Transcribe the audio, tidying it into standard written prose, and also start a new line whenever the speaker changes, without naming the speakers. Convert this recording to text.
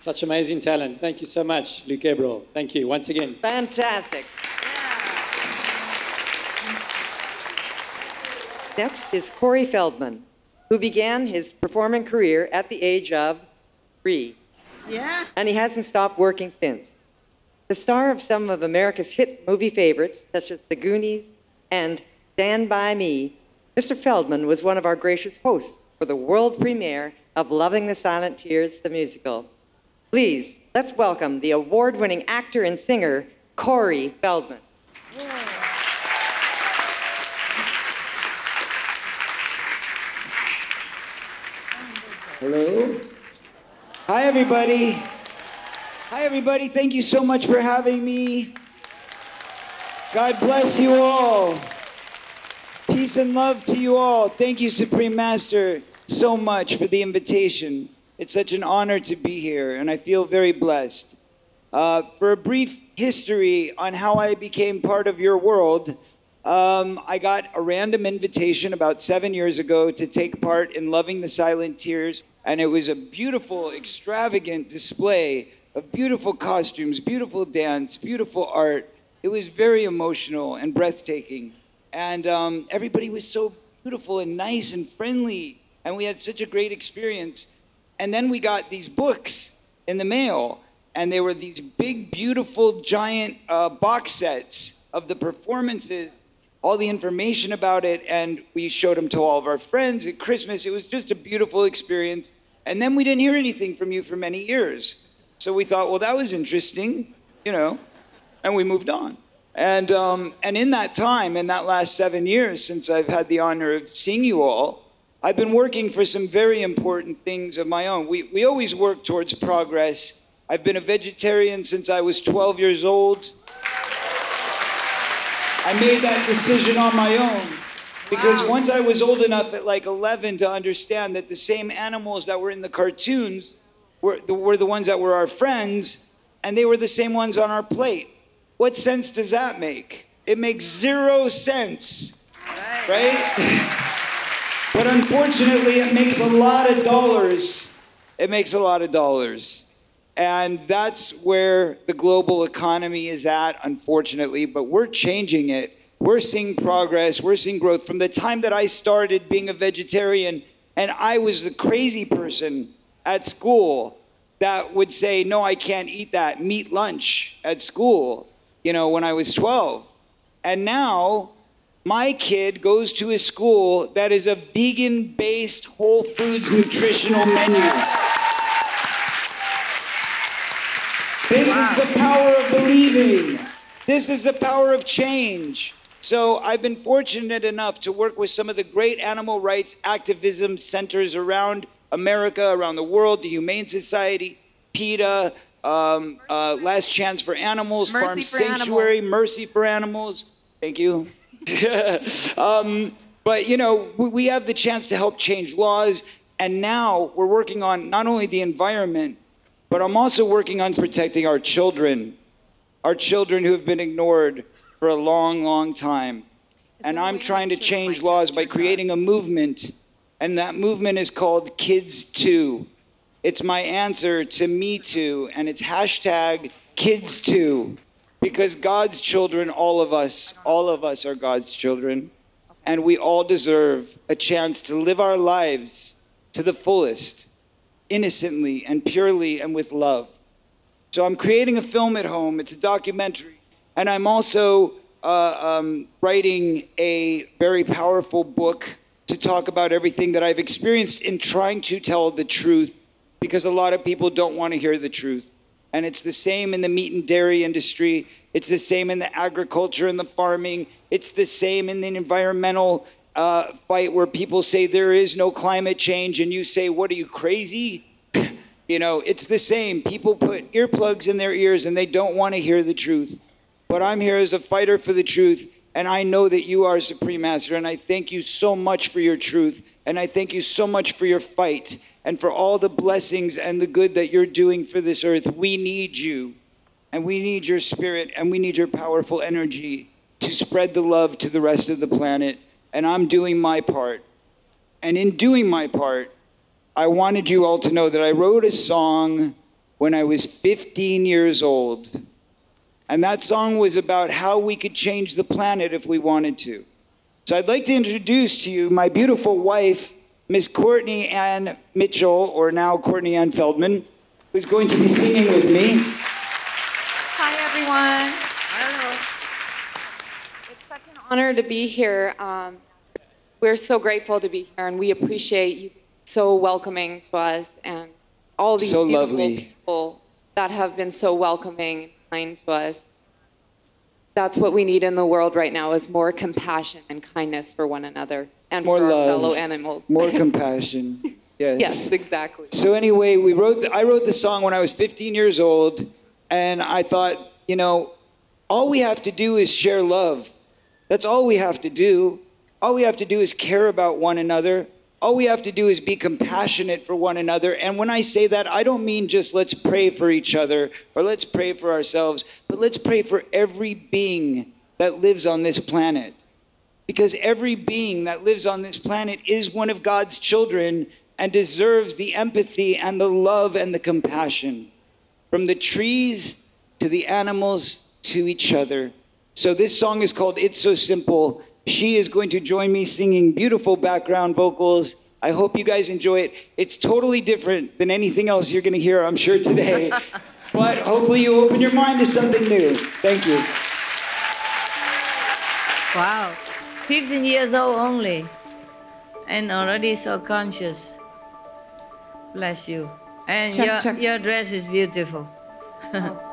Such amazing talent. Thank you so much, Luke Ebro. Thank you once again.
Fantastic. Next is Corey Feldman, who began his performing career at the age of 3.
Yeah.
And he hasn't stopped working since. The star of some of America's hit movie favorites, such as The Goonies and Stand By Me, Mr. Feldman was one of our gracious hosts for the world premiere of Loving the Silent Tears, the musical. Please, let's welcome the award-winning actor and singer, Corey Feldman.
Hello. Hi, everybody. Hi, everybody. Thank you so much for having me. God bless you all. Peace and love to you all. Thank you, Supreme Master, so much for the invitation. It's such an honor to be here, and I feel very blessed. For a brief history on how I became part of your world, I got a random invitation about 7 years ago to take part in Loving the Silent Tears, and it was a beautiful, extravagant display of beautiful costumes, beautiful dance, beautiful art. It was very emotional and breathtaking. And everybody was so beautiful and nice and friendly, and we had such a great experience. And then we got these books in the mail, and they were these big, beautiful, giant box sets of the performances, all the information about it, and we showed them to all of our friends at Christmas. It was just a beautiful experience. And then we didn't hear anything from you for many years. So we thought, well, that was interesting, you know, and we moved on. And in that time, in that last 7 years, since I've had the honor of seeing you all, I've been working for some very important things of my own. We always work towards progress. I've been a vegetarian since I was 12 years old. I made that decision on my own because once I was old enough at like 11 to understand that the same animals that were in the cartoons were the ones that were our friends, and they were the same ones on our plate. What sense does that make? It makes 0 sense, right? But unfortunately, it makes a lot of dollars. It makes a lot of dollars. And that's where the global economy is at, unfortunately, but we're changing it. We're seeing progress, we're seeing growth. From the time that I started being a vegetarian, and I was the crazy person at school that would say, no, I can't eat that meat lunch at school, you know, when I was 12. And now, my kid goes to a school that is a vegan-based Whole Foods nutritional menu. This is the power of believing. This is the power of change. So I've been fortunate enough to work with some of the great animal rights activism centers around America, around the world, the Humane Society, PETA, Last Chance for Animals, Farm Sanctuary, Mercy for Animals. Thank you. But, you know, we have the chance to help change laws. And now we're working on not only the environment, but I'm also working on protecting our children who have been ignored for a long, long time. And I'm trying to change laws by creating a movement, and that movement is called Kids Too. It's my answer to Me Too, and it's hashtag Kids Too, because God's children, all of us are God's children, and we all deserve a chance to live our lives to the fullest, innocently and purely and with love. So I'm creating a film at home. It's a documentary. And I'm also writing a very powerful book to talk about everything that I've experienced in trying to tell the truth, because a lot of people don't want to hear the truth. And it's the same in the meat and dairy industry. It's the same in the agriculture and the farming. It's the same in the environmental fight where people say there is no climate change and you say, what are you, crazy? You know, it's the same. People put earplugs in their ears and they don't want to hear the truth. But I'm here as a fighter for the truth, and I know that you are Supreme Master, and I thank you so much for your truth, and I thank you so much for your fight, and for all the blessings and the good that you're doing for this earth. We need you, and we need your spirit, and we need your powerful energy to spread the love to the rest of the planet. And I'm doing my part. And in doing my part, I wanted you all to know that I wrote a song when I was 15 years old. And that song was about how we could change the planet if we wanted to. So I'd like to introduce to you my beautiful wife, Miss Courtney Ann Mitchell, or now Courtney Ann Feldman, who's going to be singing with me.
Hi, everyone. Hello. It's such an honor to be here. We're so grateful to be here, and we appreciate you so welcoming to us and all these
So
beautiful
lovely.
people that have been so welcoming and kind to us. That's what we need in the world right now, is more compassion and kindness for one another and
More
for our
love,
fellow animals.
more compassion. Yes.
Yes, exactly.
So anyway, I wrote the song when I was 15 years old, and I thought, you know, all we have to do is share love. That's all we have to do. All we have to do is care about one another. All we have to do is be compassionate for one another. And when I say that, I don't mean just let's pray for each other or let's pray for ourselves, but let's pray for every being that lives on this planet. Because every being that lives on this planet is one of God's children and deserves the empathy and the love and the compassion. From the trees to the animals to each other. So this song is called It's So Simple. She is going to join me singing beautiful background vocals. I hope you guys enjoy it. It's totally different than anything else you're going to hear, I'm sure, today. But hopefully you open your mind to something new. Thank you.
Wow, 15 years old only, and already so conscious. Bless you. And
Check, check.
your dress is beautiful.
Oh,